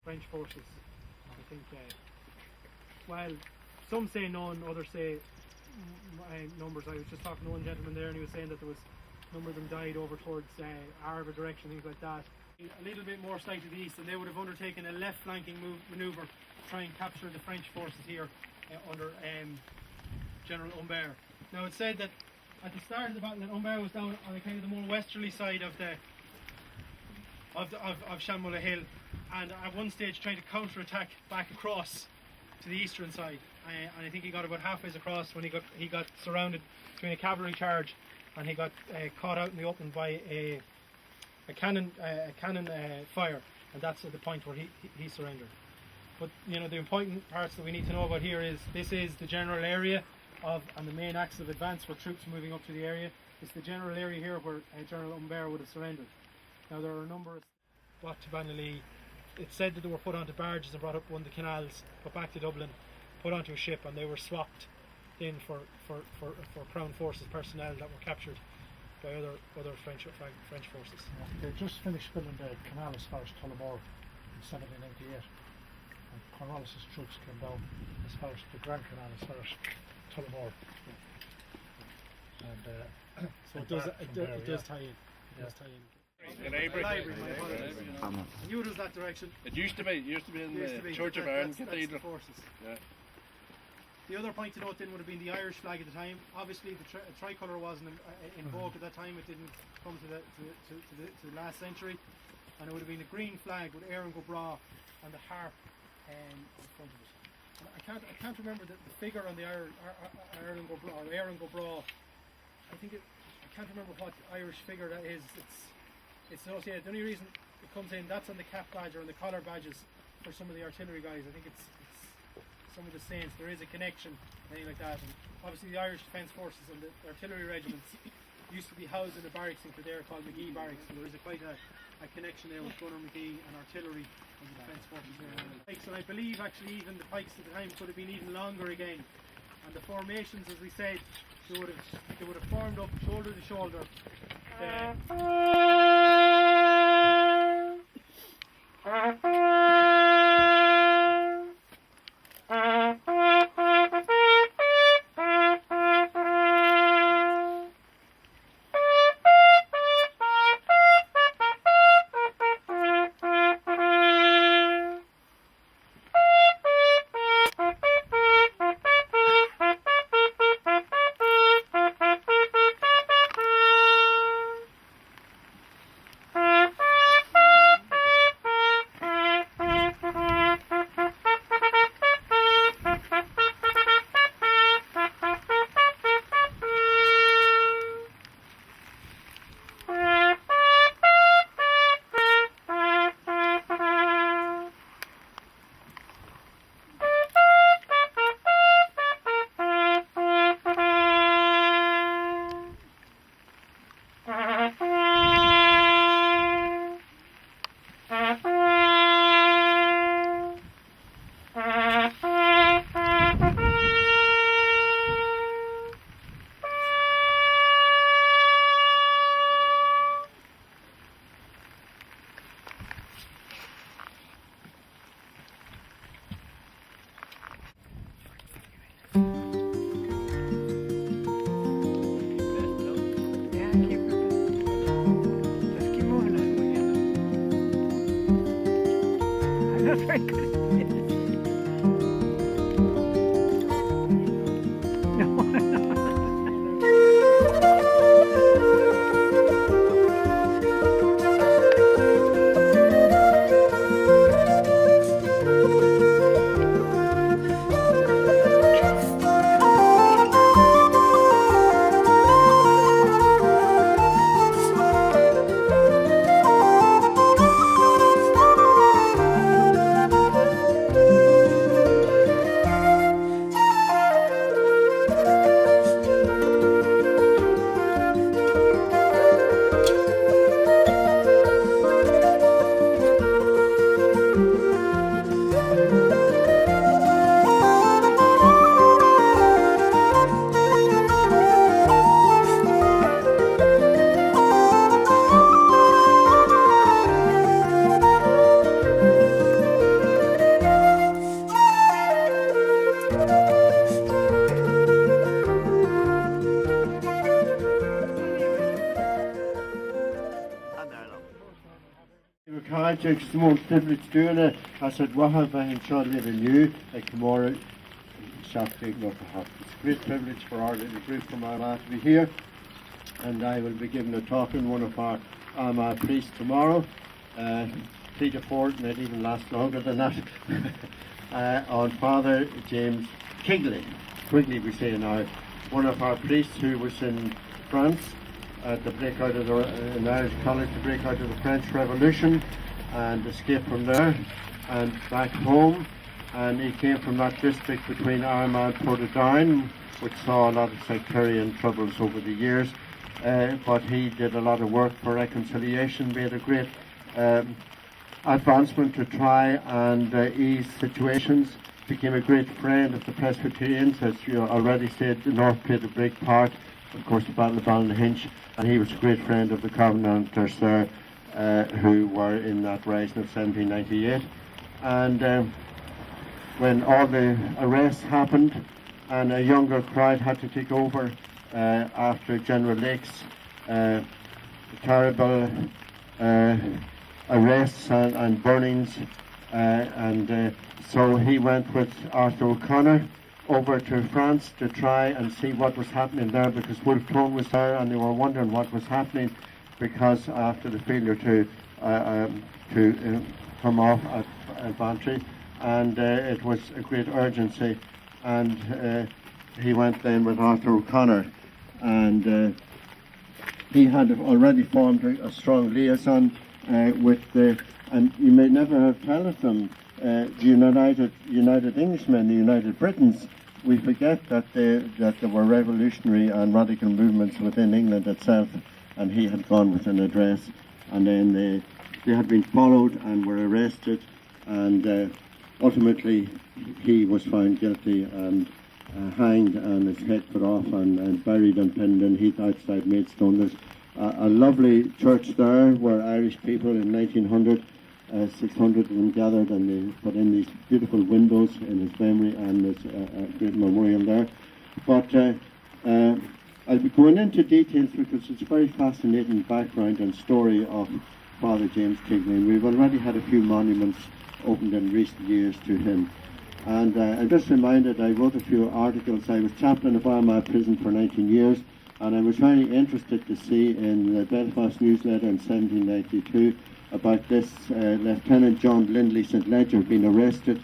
French forces. I think, well, some say none, others say numbers. I was just talking to one gentleman there and he was saying that there was a number of them died over towards Armagh direction, things like that. A little bit more slightly to the east, and they would have undertaken a left flanking manoeuvre to try and capture the French forces here under General Humbert. Now it's said that at the start of the battle that Humbert was down on the kind of the more westerly side of Shanmulla Hill, and at one stage trying to counter-attack back across to the eastern side. And I think he got about halfway across when he got surrounded between a cavalry charge, and he got caught out in the open by a cannon fire, and that's at the point where he surrendered. But you know, the important parts that we need to know about here is this is the general area and the main axis of advance for troops moving up to the area. It's the general area here where General Humbert would have surrendered. Now there are a number of what to Bannalee. It's said that they were put onto barges and brought up one of the canals, put back to Dublin, put onto a ship, and they were swapped in for Crown Forces personnel that were captured by other French forces. They just finished building the canal as far as Tullamore in 1798, and Cornwallis's troops came down as far as the Grand Canal, as far as Tullamore. And so it does tie in. It does tie in. Library, I knew it was that direction. It used to be in the Church of Ireland Cathedral. Yeah. The other point to note then would have been the Irish flag at the time. Obviously the tricolour wasn't in vogue at that time. It didn't come to the last century, and it would have been a green flag with Éireann go Bragh and the harp in front of it. And I can't remember the figure on the Éireann go Bragh or Éireann go Bragh. I can't remember what Irish figure that is. It's associated. The only reason it comes in, that's on the cap badge or on the collar badges for some of the artillery guys. I think it's some of the saints. There is a connection, anything like that. And obviously the Irish Defence Forces and the artillery regiments used to be housed in a barracks in Kildare called McGee Barracks. So there is quite a connection there with Gunner McGee and artillery and the Defence Forces there. And I believe actually even the pikes at the time could have been even longer again. And the formations, as we said, they would have formed up shoulder to shoulder. Very good. just small privilege doing it. I said, what have I in short little new? Like tomorrow, shop taking up a hat. It's a great privilege for our little group from ARMAGH to be here. And I will be giving a talk in one of our ARMAGH priests tomorrow. 3 to 4, it might even last longer than that. On Father James Quigley we say now. One of our priests who was in France at the breakout of in Irish College, the breakout of the French Revolution, and escaped from there and back home. And he came from that district between Armagh and Portadown, which saw a lot of sectarian troubles over the years. But he did a lot of work for reconciliation, made a great advancement to try and ease situations, became a great friend of the Presbyterians. As you already said, the North played a big part, of course, the Battle of Ballinamuck, and he was a great friend of the Covenanters there, who were in that rising of 1798. And when all the arrests happened and a younger crowd had to take over after General Lake's terrible arrests and burnings, so he went with Arthur O'Connor over to France to try and see what was happening there, because Wolfe Tone was there and they were wondering what was happening, because after the failure to come off at Bantry, and it was a great urgency, and he went then with Arthur O'Connor, and he had already formed a strong liaison with the, and you may never have heard of them, the United Englishmen, the United Britons. We forget that there were revolutionary and radical movements within England itself, and he had gone with an address, and then they had been followed and were arrested, and ultimately he was found guilty and hanged, and his head cut off and buried on Pendon Heath outside Maidstone. There's a lovely church there where Irish people in 1900, 600 of them gathered, and they put in these beautiful windows in his memory, and there's a great memorial there. But I'll be going into details because it's a very fascinating background and story of Father James Quigley, and we've already had a few monuments opened in recent years to him. And I'm just reminded, I wrote a few articles. I was chaplain of Armagh prison for 19 years, and I was very interested to see in the Belfast newsletter in 1792 about this Lieutenant John Lindley St. Ledger being arrested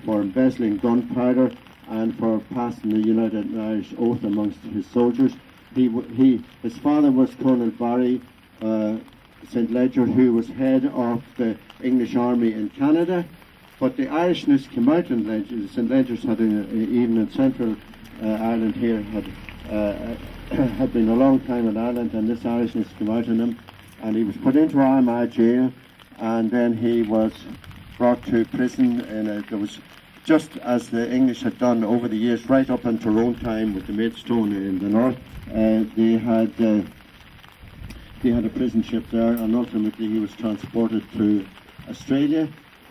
for embezzling gunpowder and for passing the United Irish Oath amongst his soldiers. His father was Colonel Barry St. Ledger, who was head of the English Army in Canada, but the Irishness came out in Ledger. The St. Ledgers had, even in central Ireland here, had been a long time in Ireland, and this Irishness came out in him, and he was put into Armagh jail, and then he was brought to prison. There was, just as the English had done over the years, right up in Tyrone time with the Maidstone in the north, they had a prison ship there, and ultimately he was transported to Australia,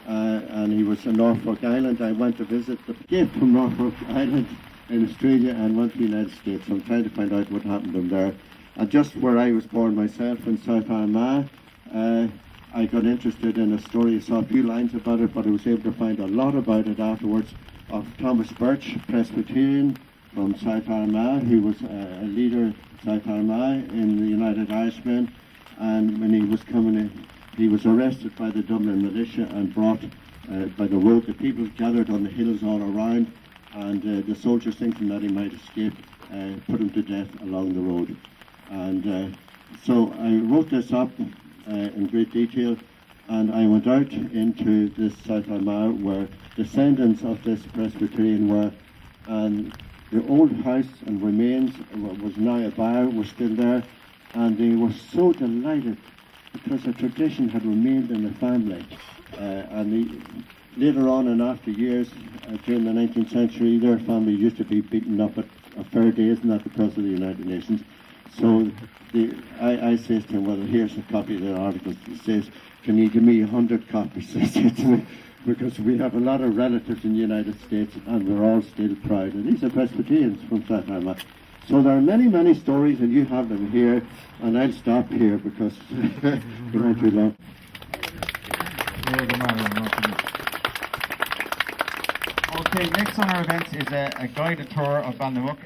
and he was in Norfolk Island. I went to visit the gift from Norfolk Island in Australia and went to the United States. So I'm trying to find out what happened to him there. And just where I was born myself in South Armagh, I got interested in a story. I saw a few lines about it, but I was able to find a lot about it afterwards, of Thomas Birch, Presbyterian from South Armagh, who was a leader in South Armagh in the United Irishmen. And when he was coming in, he was arrested by the Dublin militia and brought by the road. The people gathered on the hills all around, and the soldiers, thinking that he might escape, put him to death along the road. And so I wrote this up in great detail, and I went out into this South Armagh where descendants of this Presbyterian were, and the old house and remains was now a bar, was still there, and they were so delighted because the tradition had remained in the family. Later on and after years, during the 19th century, their family used to be beaten up at fair days, and that because of the United Nations. So I says to him, well, here's a copy of the article. He says, can you give me 100 copies? I said to him, because we have a lot of relatives in the United States, and we're all still proud. And these are Presbyterians from South Armagh. So there are many, many stories, and you have them here, and I'll stop here because it won't be long. You're the man, I'm not the- Okay, next on our event is a guided tour of Ballinamuck.